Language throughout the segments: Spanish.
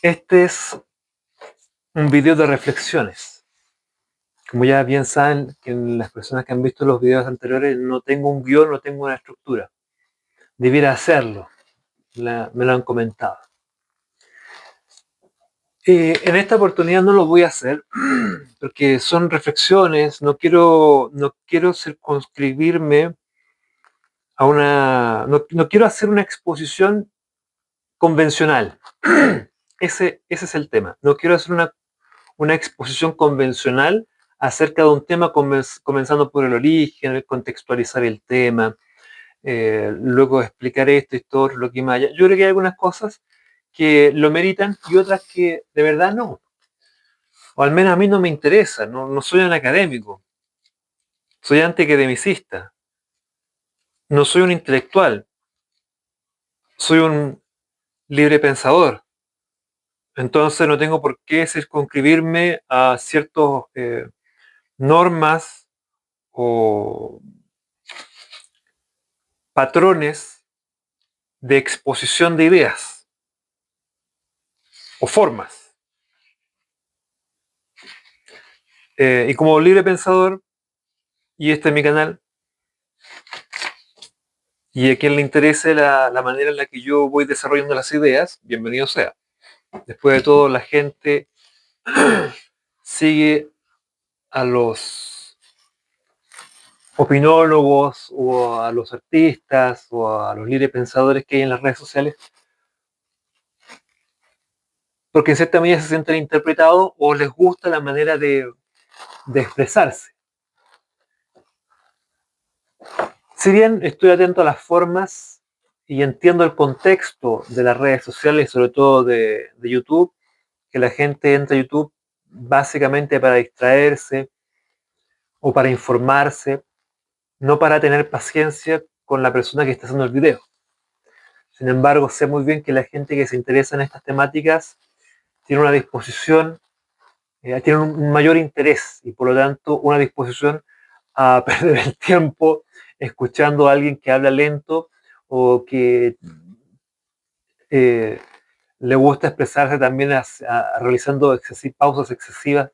Este es un video de reflexiones. Como ya bien saben, que las personas que han visto los videos anteriores, no tengo un guión, no tengo una estructura. Debiera hacerlo, me lo han comentado. En esta oportunidad no lo voy a hacer porque son reflexiones, no quiero circunscribirme a no quiero hacer una exposición convencional. Ese es el tema. No quiero hacer una exposición convencional acerca de un tema, comenzando por el origen, contextualizar el tema, luego explicar esto, lo que más. Yo creo que hay algunas cosas que lo meritan y otras que de verdad no. O al menos a mí no me interesa, no soy un académico, soy antiacademicista, no soy un intelectual, soy un libre pensador. Entonces no tengo por qué circunscribirme a ciertas normas o patrones de exposición de ideas o formas. Y como libre pensador, y este es mi canal, y a quien le interese la manera en la que yo voy desarrollando las ideas, bienvenido sea. Después de todo, la gente sigue a los opinólogos o a los artistas o a los libres pensadores que hay en las redes sociales porque en cierta medida se sienten interpretados o les gusta la manera de expresarse. Si bien estoy atento a las formas y entiendo el contexto de las redes sociales, sobre todo de YouTube, que la gente entra a YouTube básicamente para distraerse o para informarse, no para tener paciencia con la persona que está haciendo el video. Sin embargo, sé muy bien que la gente que se interesa en estas temáticas tiene una disposición, tiene un mayor interés y por lo tanto una disposición a perder el tiempo escuchando a alguien que habla lento o que eh, le gusta expresarse también realizando pausas excesivas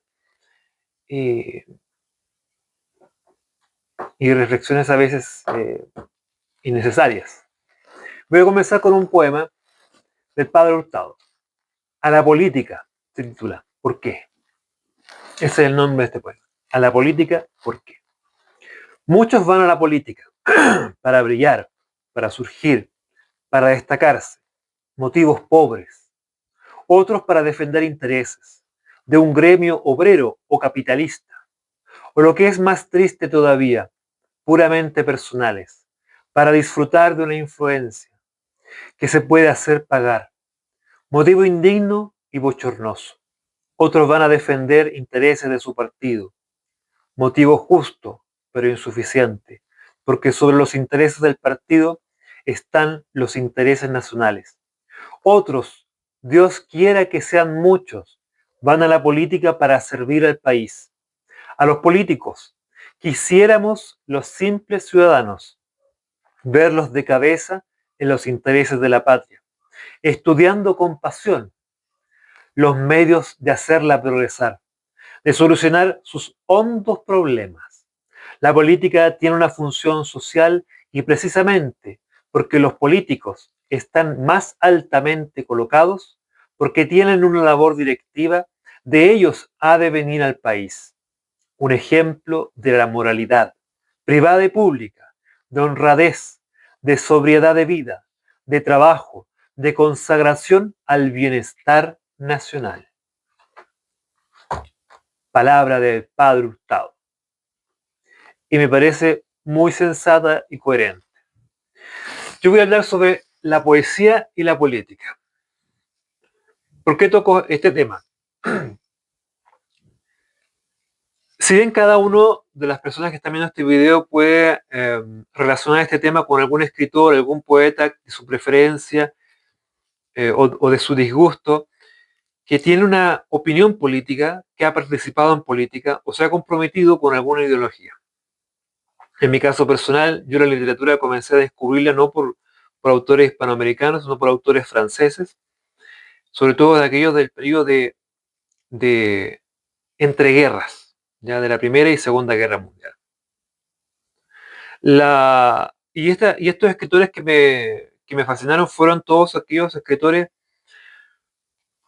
eh, y reflexiones a veces innecesarias. Voy a comenzar con un poema del Padre Hurtado. A la política se titula. ¿Por qué? Ese es el nombre de este poema. A la política, ¿por qué? Muchos van a la política para brillar, para surgir, para destacarse. Motivos pobres. Otros para defender intereses de un gremio obrero o capitalista. O lo que es más triste todavía, puramente personales, para disfrutar de una influencia que se puede hacer pagar. Motivo indigno y bochornoso. Otros van a defender intereses de su partido. Motivo justo, pero insuficiente, porque sobre los intereses del partido están los intereses nacionales. Otros, Dios quiera que sean muchos, van a la política para servir al país. A los políticos, quisiéramos los simples ciudadanos verlos de cabeza en los intereses de la patria, estudiando con pasión los medios de hacerla progresar, de solucionar sus hondos problemas. La política tiene una función social y precisamente porque los políticos están más altamente colocados, porque tienen una labor directiva, de ellos ha de venir al país un ejemplo de la moralidad privada y pública, de honradez, de sobriedad de vida, de trabajo, de consagración al bienestar nacional. Palabra del Padre Hurtado. Y me parece muy sensata y coherente. Yo voy a hablar sobre la poesía y la política. ¿Por qué toco este tema? Si bien cada uno de las personas que están viendo este video puede relacionar este tema con algún escritor, algún poeta de su preferencia o de su disgusto, que tiene una opinión política, que ha participado en política o se ha comprometido con alguna ideología. En mi caso personal, yo la literatura comencé a descubrirla no por autores hispanoamericanos, sino por autores franceses, sobre todo de aquellos del periodo de entreguerras, ya de la Primera y Segunda Guerra Mundial. Y estos escritores que me fascinaron fueron todos aquellos escritores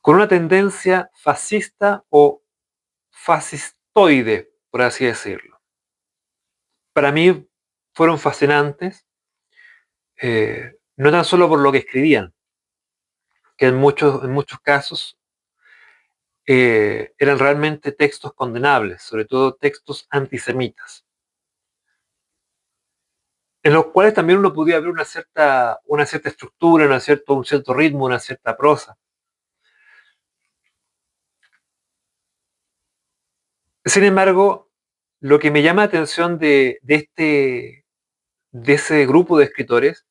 con una tendencia fascista o fascistoide, por así decirlo. Para mí fueron fascinantes, no tan solo por lo que escribían, que en muchos casos eran realmente textos condenables, sobre todo textos antisemitas, en los cuales también uno podía ver una cierta estructura, un cierto ritmo, una cierta prosa. Sin embargo, lo que me llama la atención de ese grupo de escritores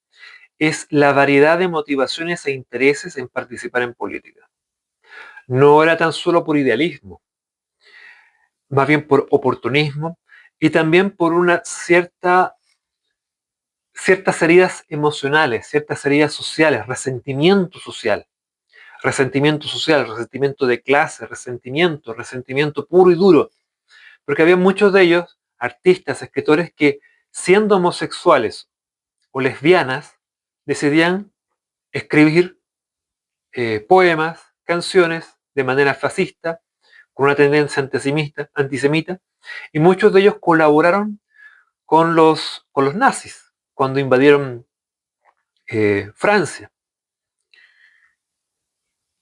es la variedad de motivaciones e intereses en participar en política. No era tan solo por idealismo, más bien por oportunismo y también por ciertas heridas emocionales, ciertas heridas sociales, resentimiento social, resentimiento de clase, resentimiento puro y duro, porque había muchos de ellos, artistas, escritores, que siendo homosexuales o lesbianas, decidían escribir poemas, canciones de manera fascista, con una tendencia antisemita, y muchos de ellos colaboraron con los nazis cuando invadieron Francia,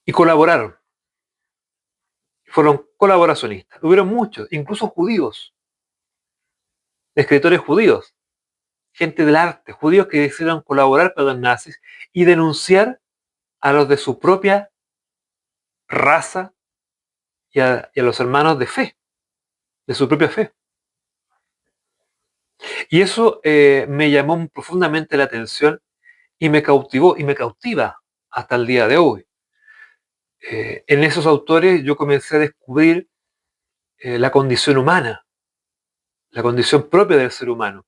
y colaboraron, fueron colaboracionistas. Hubieron muchos, incluso judíos, escritores judíos, gente del arte, judíos que decidieron colaborar con los nazis y denunciar a los de su propia raza y a los hermanos de fe, de su propia fe. Y eso me llamó profundamente la atención y me cautivó y me cautiva hasta el día de hoy. En esos autores yo comencé a descubrir la condición humana, la condición propia del ser humano.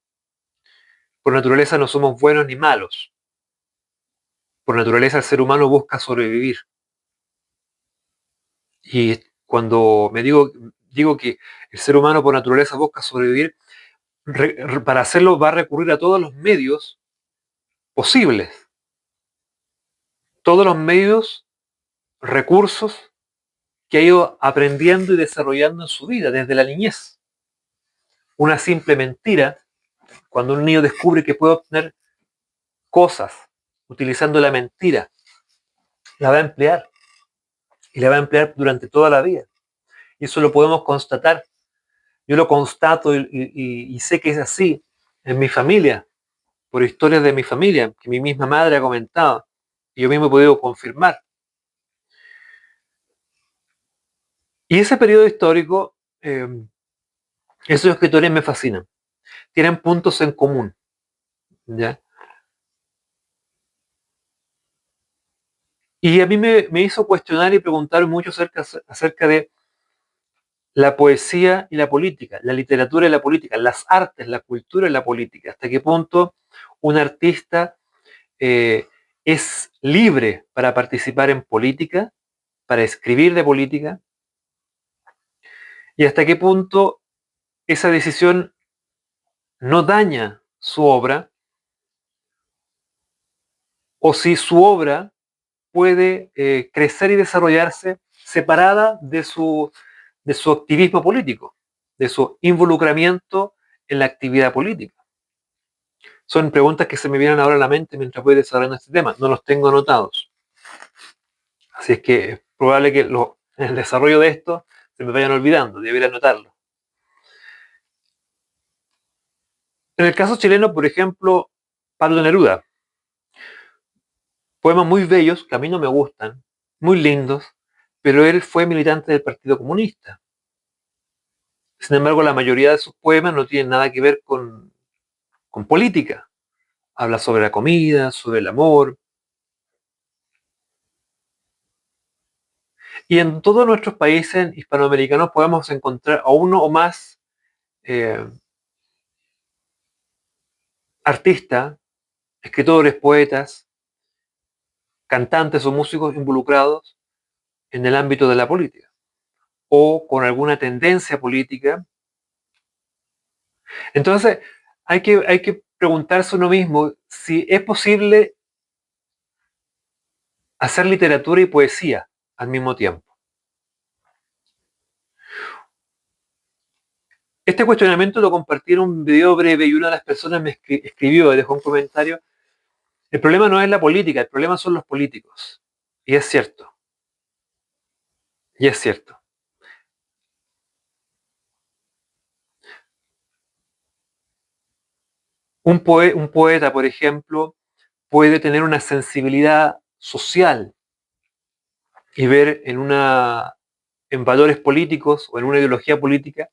Por naturaleza no somos buenos ni malos. Por naturaleza el ser humano busca sobrevivir. Y cuando digo que el ser humano por naturaleza busca sobrevivir, para hacerlo va a recurrir a todos los medios posibles, todos los medios, recursos que ha ido aprendiendo y desarrollando en su vida desde la niñez. Una simple mentira, cuando un niño descubre que puede obtener cosas utilizando la mentira, la va a emplear y la va a emplear durante toda la vida. Y eso lo podemos constatar. Yo lo constato y sé que es así en mi familia, por historias de mi familia, que mi misma madre ha comentado, y yo mismo he podido confirmar. Y ese periodo histórico, esos escritores me fascinan. Tienen puntos en común, ¿ya? Y a mí me hizo cuestionar y preguntar mucho acerca de la poesía y la política, la literatura y la política, las artes, la cultura y la política. Hasta qué punto un artista eh, es libre para participar en política, para escribir de política, y hasta qué punto esa decisión no daña su obra, o si su obra puede crecer y desarrollarse separada de su activismo político, de su involucramiento en la actividad política. Son preguntas que se me vienen ahora a la mente mientras voy desarrollando este tema. No los tengo anotados. Así es que es probable que en el desarrollo de esto se me vayan olvidando. Debería anotarlo. En el caso chileno, por ejemplo, Pablo Neruda. Poemas muy bellos, que a mí no me gustan, muy lindos, pero él fue militante del Partido Comunista. Sin embargo, la mayoría de sus poemas no tienen nada que ver con política. Habla sobre la comida, sobre el amor. Y en todos nuestros países hispanoamericanos podemos encontrar a uno o más eh, artistas, escritores, poetas, cantantes o músicos involucrados en el ámbito de la política o con alguna tendencia política. Entonces, hay que preguntarse uno mismo si es posible hacer literatura y poesía al mismo tiempo. Este cuestionamiento lo compartí en un video breve y una de las personas me escribió, dejó un comentario. El problema no es la política, el problema son los políticos. Y es cierto. Y es cierto. Un poeta, por ejemplo, puede tener una sensibilidad social y ver en valores políticos o en una ideología política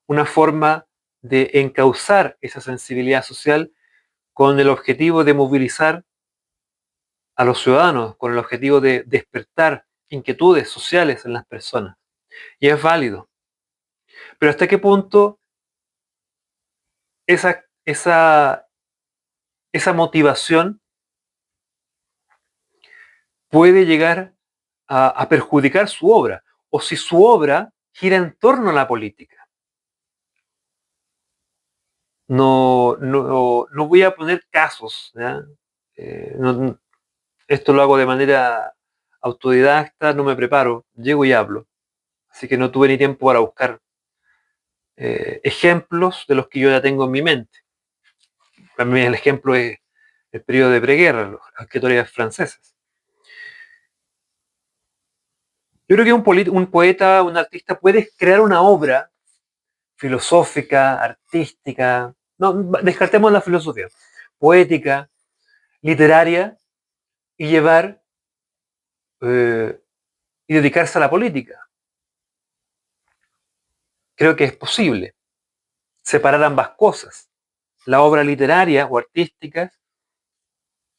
una forma de encauzar esa sensibilidad social con el objetivo de movilizar a los ciudadanos, con el objetivo de despertar inquietudes sociales en las personas. Y es válido. Pero ¿hasta qué punto esa, esa, esa motivación puede llegar a perjudicar su obra? O si su obra gira en torno a la política. No voy a poner casos, ¿ya? No, esto lo hago de manera autodidacta, no me preparo, llego y hablo. Así que no tuve ni tiempo para buscar ejemplos de los que yo ya tengo en mi mente. Para mí el ejemplo es el periodo de preguerra, los escritores franceses. Yo creo que un poeta, un artista puede crear una obra filosófica, artística, no, descartemos la filosofía, poética, literaria, y llevar y dedicarse a la política. Creo que es posible separar ambas cosas, la obra literaria o artística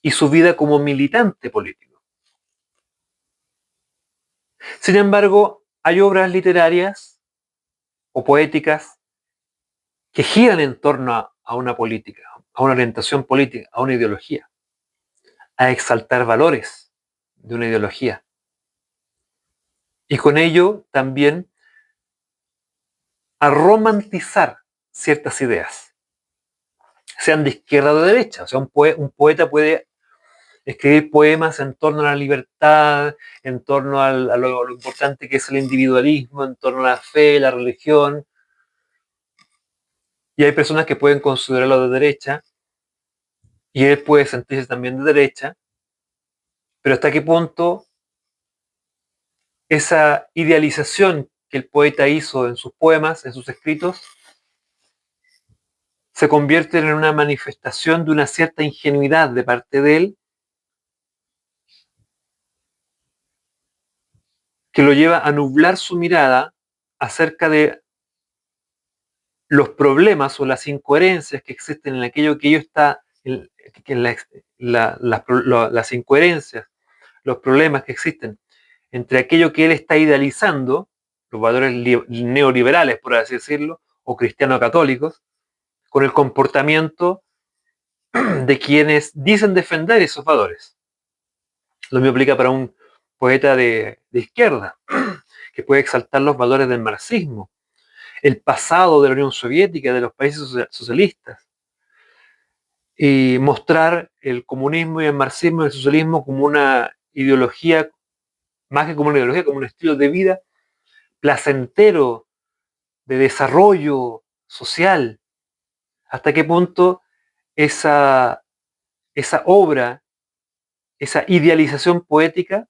y su vida como militante político. Sin embargo, hay obras literarias o poéticas que giran en torno a una política, a una orientación política, a una ideología, a exaltar valores de una ideología. Y con ello también a romantizar ciertas ideas, sean de izquierda o de derecha. O sea, un poeta puede escribir poemas en torno a la libertad, en torno a lo importante que es el individualismo, en torno a la fe, la religión. Y hay personas que pueden considerarlo de derecha, y él puede sentirse también de derecha, pero hasta qué punto esa idealización que el poeta hizo en sus poemas, en sus escritos, se convierte en una manifestación de una cierta ingenuidad de parte de él, que lo lleva a nublar su mirada acerca de los problemas o las incoherencias que existen en aquello que ello está, en las incoherencias, los problemas que existen entre aquello que él está idealizando, los valores neoliberales, por así decirlo, o cristiano-católicos, con el comportamiento de quienes dicen defender esos valores. Lo mismo aplica para un poeta de izquierda, que puede exaltar los valores del marxismo, el pasado de la Unión Soviética, de los países socialistas, y mostrar el comunismo y el marxismo y el socialismo como una ideología, más que como una ideología, como un estilo de vida placentero, de desarrollo social. ¿Hasta qué punto esa, esa obra, esa idealización poética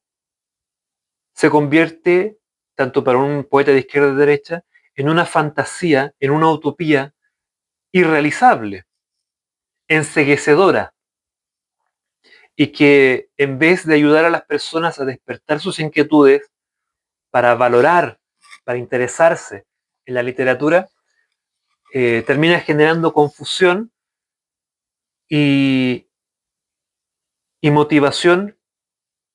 se convierte, tanto para un poeta de izquierda o de derecha, en una fantasía, en una utopía irrealizable, enceguecedora, y que en vez de ayudar a las personas a despertar sus inquietudes para valorar, para interesarse en la literatura, termina generando confusión y, y motivación,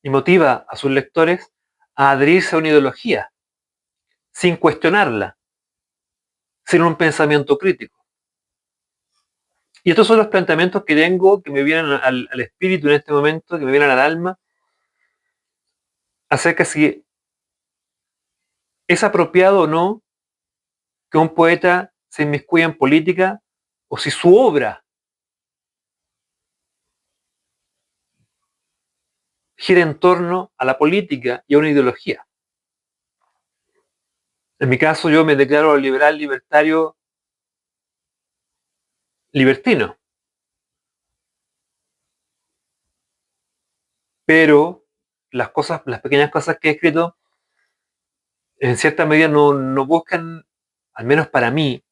y motiva a sus lectores a adherirse a una ideología, sin cuestionarla, sin un pensamiento crítico. Y estos son los planteamientos que tengo, que me vienen al espíritu en este momento, que me vienen al alma, acerca ¿Es apropiado o no que un poeta se inmiscuya en política o si su obra gira en torno a la política y a una ideología? En mi caso, yo me declaro liberal, libertario, libertino, pero las pequeñas cosas que he escrito, en cierta medida no buscan, al menos para mí,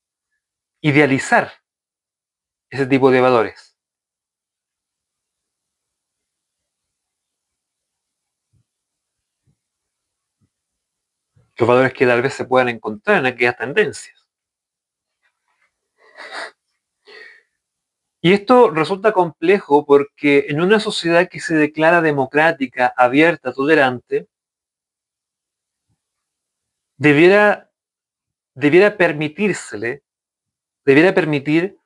idealizar ese tipo de valores. Los valores que tal vez se puedan encontrar en aquellas tendencias. Y esto resulta complejo porque en una sociedad que se declara democrática, abierta, tolerante, debiera, debiera permitírsele, debiera permitir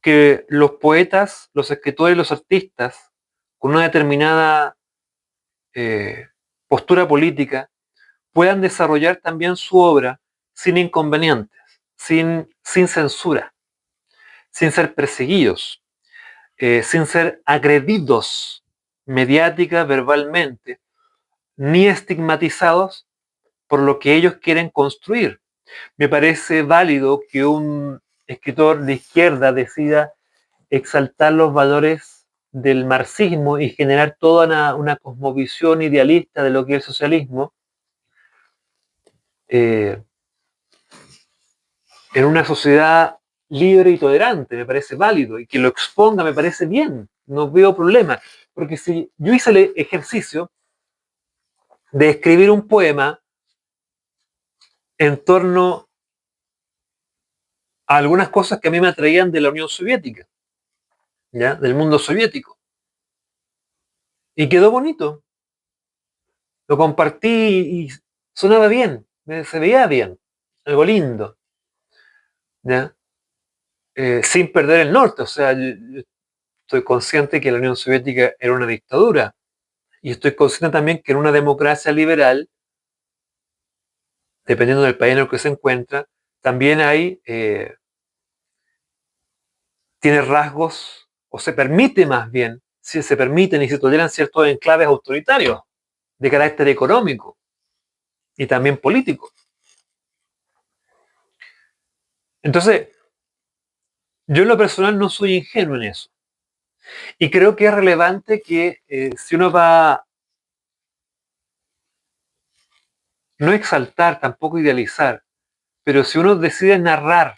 que los poetas, los escritores, los artistas, con una determinada eh, postura política, puedan desarrollar también su obra sin inconvenientes, sin censura, sin ser perseguidos, sin ser agredidos mediática, verbalmente, ni estigmatizados por lo que ellos quieren construir. Me parece válido que un escritor de izquierda decida exaltar los valores del marxismo y generar toda una cosmovisión idealista de lo que es el socialismo, eh, en una sociedad libre y tolerante, me parece válido, y que lo exponga me parece bien, no veo problema, porque si yo hice el ejercicio de escribir un poema en torno a algunas cosas que a mí me atraían de la Unión Soviética, ¿ya? Del mundo soviético, y quedó bonito, lo compartí y sonaba bien, se veía bien, algo lindo, ¿ya? Sin perder el norte, o sea, yo estoy consciente que la Unión Soviética era una dictadura, y estoy consciente también que en una democracia liberal, dependiendo del país en el que se encuentra, también tiene rasgos, o se permite más bien, si se permiten y se toleran ciertos enclaves autoritarios de carácter económico y también político. Entonces, yo en lo personal no soy ingenuo en eso. Y creo que es relevante que si uno va, no exaltar, tampoco idealizar, pero si uno decide narrar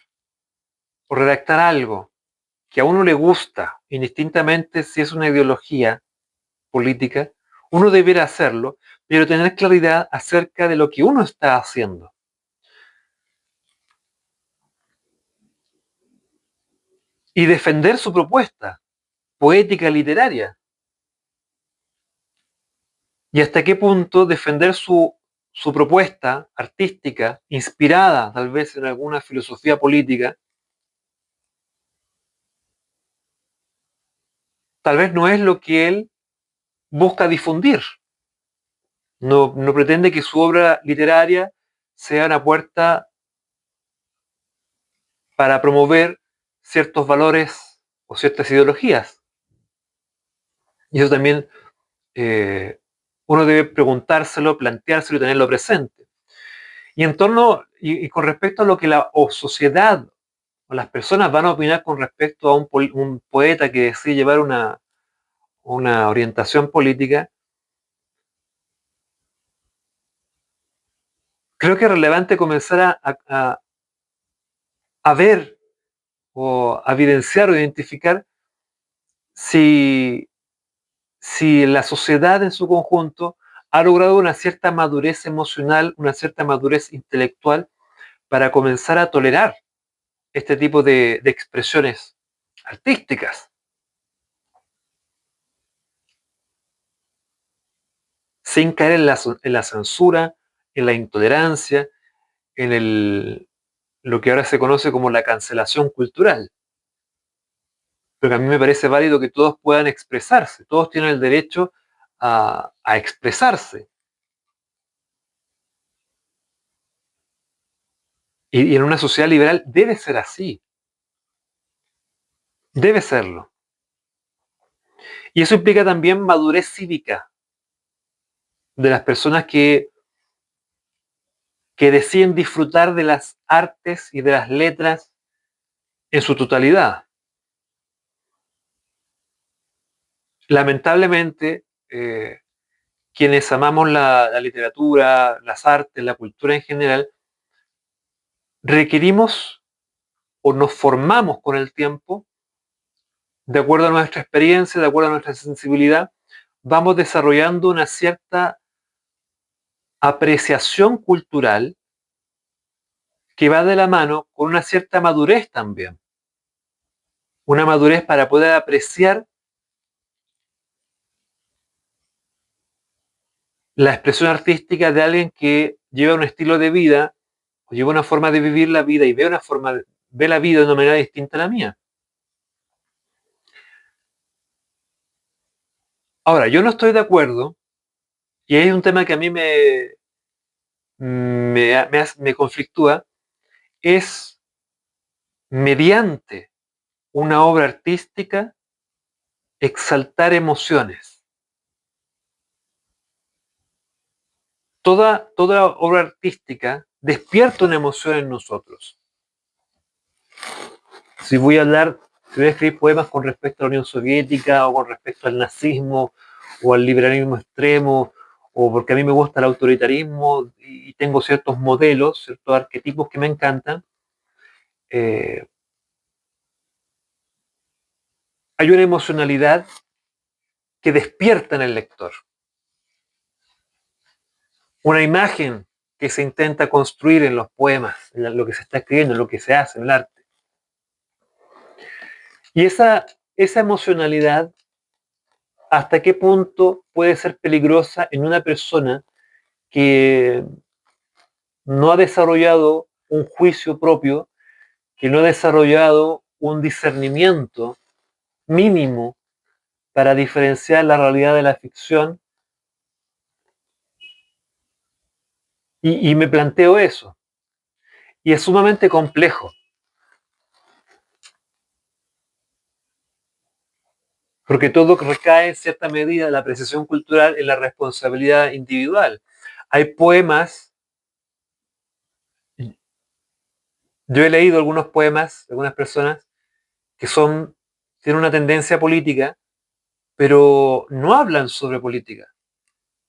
o redactar algo que a uno le gusta, indistintamente si es una ideología política, uno debiera hacerlo, pero tener claridad acerca de lo que uno está haciendo. Y defender su propuesta poética, literaria. Y hasta qué punto defender su propuesta artística, inspirada tal vez en alguna filosofía política, tal vez no es lo que él busca difundir. No pretende que su obra literaria sea una puerta para promover ciertos valores o ciertas ideologías. Y eso también uno debe preguntárselo, planteárselo y tenerlo presente. Y en torno, y con respecto a lo que la sociedad o las personas van a opinar con respecto a un poeta que decide llevar una orientación política, creo que es relevante comenzar a ver o a evidenciar o identificar si, si la sociedad en su conjunto ha logrado una cierta madurez emocional, una cierta madurez intelectual para comenzar a tolerar este tipo de expresiones artísticas, sin caer en la censura, en la intolerancia, en lo que ahora se conoce como la cancelación cultural. Pero a mí me parece válido que todos puedan expresarse, todos tienen el derecho a expresarse. Y en una sociedad liberal debe ser así, debe serlo. Y eso implica también madurez cívica de las personas que deciden disfrutar de las artes y de las letras en su totalidad. Lamentablemente, quienes amamos la literatura, las artes, la cultura en general, requerimos o nos formamos con el tiempo, de acuerdo a nuestra experiencia, de acuerdo a nuestra sensibilidad, vamos desarrollando una cierta apreciación cultural que va de la mano con una cierta madurez también. Una madurez para poder apreciar la expresión artística de alguien que lleva un estilo de vida o lleva una forma de vivir la vida y ve la vida de una manera distinta a la mía. Ahora, yo no estoy de acuerdo, y hay un tema que a mí me conflictúa, es mediante una obra artística exaltar emociones. Toda obra artística despierta una emoción en nosotros. Si voy a escribir poemas con respecto a la Unión Soviética o con respecto al nazismo o al liberalismo extremo o porque a mí me gusta el autoritarismo y tengo ciertos modelos, ciertos arquetipos que me encantan, eh, hay una emocionalidad que despierta en el lector. Una imagen que se intenta construir en los poemas, en lo que se está escribiendo, en lo que se hace, en el arte. Y esa emocionalidad, ¿hasta qué punto puede ser peligrosa en una persona que no ha desarrollado un juicio propio, que no ha desarrollado un discernimiento mínimo para diferenciar la realidad de la ficción? Y me planteo eso. Y es sumamente complejo, porque todo recae en cierta medida la apreciación cultural en la responsabilidad individual. Hay poemas, yo he leído algunos poemas de algunas personas que tienen una tendencia política, pero no hablan sobre política.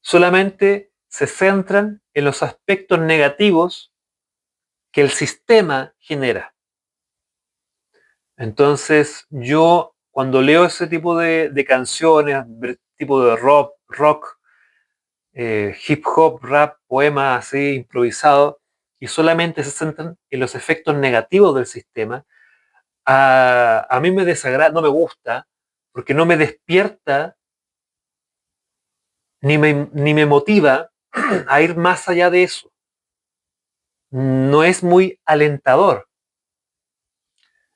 Solamente se centran en los aspectos negativos que el sistema genera. Entonces, yo cuando leo ese tipo de canciones, tipo de rock, hip hop, rap, poemas así improvisados, y solamente se centran en los efectos negativos del sistema, a mí me desagrada, no me gusta, porque no me despierta ni me motiva a ir más allá de eso. No es muy alentador.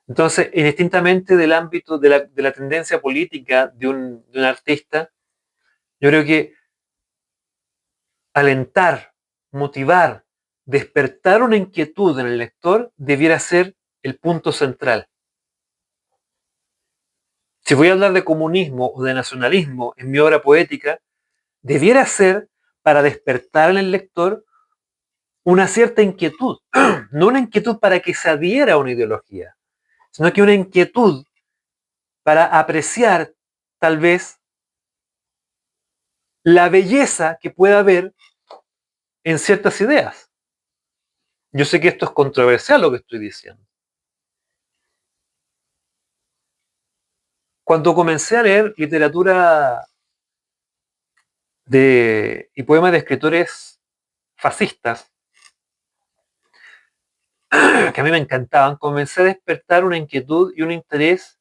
Entonces, indistintamente del ámbito de la tendencia política de un artista, yo creo que alentar, motivar, despertar una inquietud en el lector debiera ser el punto central. Si voy a hablar de comunismo o de nacionalismo en mi obra poética, debiera ser para despertar en el lector una cierta inquietud, no una inquietud para que se adhiera a una ideología, sino que una inquietud para apreciar tal vez la belleza que pueda haber en ciertas ideas. Yo sé que esto es controversial lo que estoy diciendo. Cuando comencé a leer literatura y poemas de escritores fascistas, que a mí me encantaban, comencé a despertar una inquietud y un interés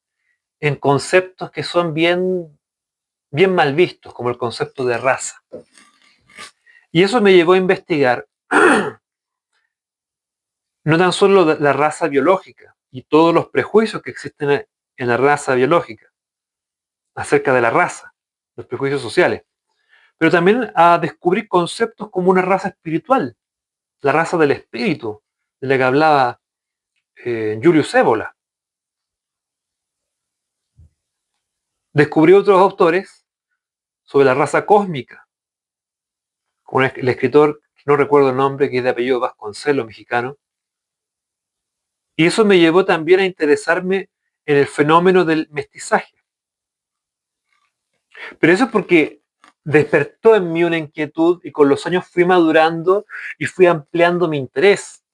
en conceptos que son bien mal vistos, como el concepto de raza. Y eso me llevó a investigar no tan solo la raza biológica y todos los prejuicios que existen en la raza biológica, acerca de la raza, los prejuicios sociales, pero también a descubrir conceptos como una raza espiritual, la raza del espíritu, de la que hablaba Julius Evola. Descubrió otros autores sobre la raza cósmica, como el escritor, no recuerdo el nombre, que es de apellido Vasconcelos, mexicano, y eso me llevó también a interesarme en el fenómeno del mestizaje. Pero eso es porque despertó en mí una inquietud y con los años fui madurando y fui ampliando mi interés,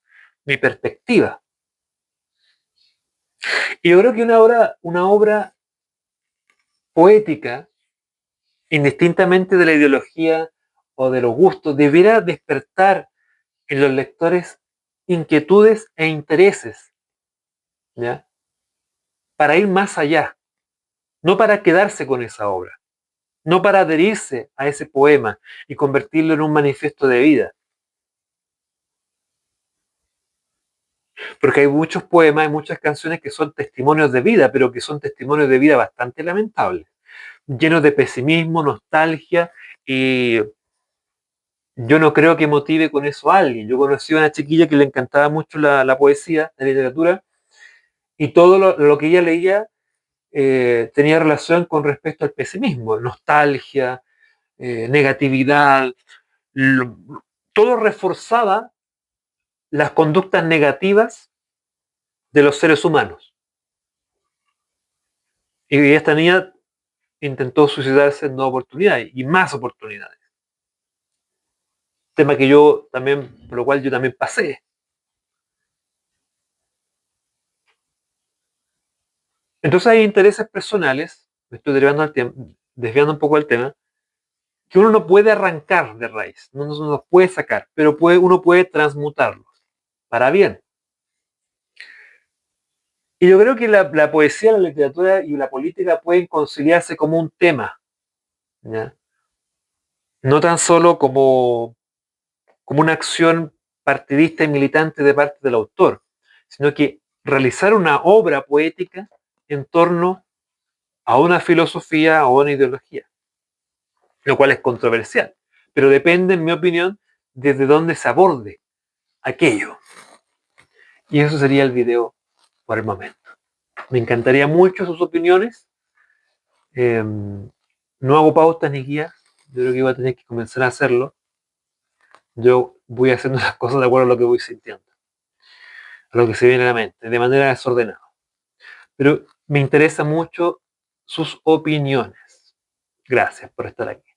mi perspectiva. Y yo creo que una obra poética, indistintamente de la ideología o de los gustos, debiera despertar en los lectores inquietudes e intereses, ¿ya? Para ir más allá, no para quedarse con esa obra, no para adherirse a ese poema y convertirlo en un manifiesto de vida. Porque hay muchos poemas, hay muchas canciones que son testimonios de vida, pero que son testimonios de vida bastante lamentables, llenos de pesimismo, nostalgia, y yo no creo que motive con eso a alguien. Yo conocí a una chiquilla que le encantaba mucho la poesía, la literatura, y todo lo que ella leía tenía relación con respecto al pesimismo, nostalgia, negatividad, lo- todo reforzaba las conductas negativas de los seres humanos. Y esta niña intentó suicidarse en dos oportunidades y más oportunidades. Tema que yo también, por lo cual yo también pasé. Entonces hay intereses personales, me estoy desviando un poco del tema, que uno no puede arrancar de raíz, no los puede sacar, pero uno puede transmutarlos para bien. Y yo creo que la poesía, la literatura y la política pueden conciliarse como un tema, ¿ya? No tan solo como una acción partidista y militante de parte del autor, sino que realizar una obra poética en torno a una filosofía o una ideología, lo cual es controversial, pero depende, en mi opinión, desde dónde se aborde aquello. Y eso sería el video por el momento. Me encantaría mucho sus opiniones. No hago pautas ni guías, yo creo que iba a tener que comenzar a hacerlo. Yo voy haciendo las cosas de acuerdo a lo que voy sintiendo, a lo que se viene a la mente, de manera desordenada. Pero me interesa mucho sus opiniones. Gracias por estar aquí.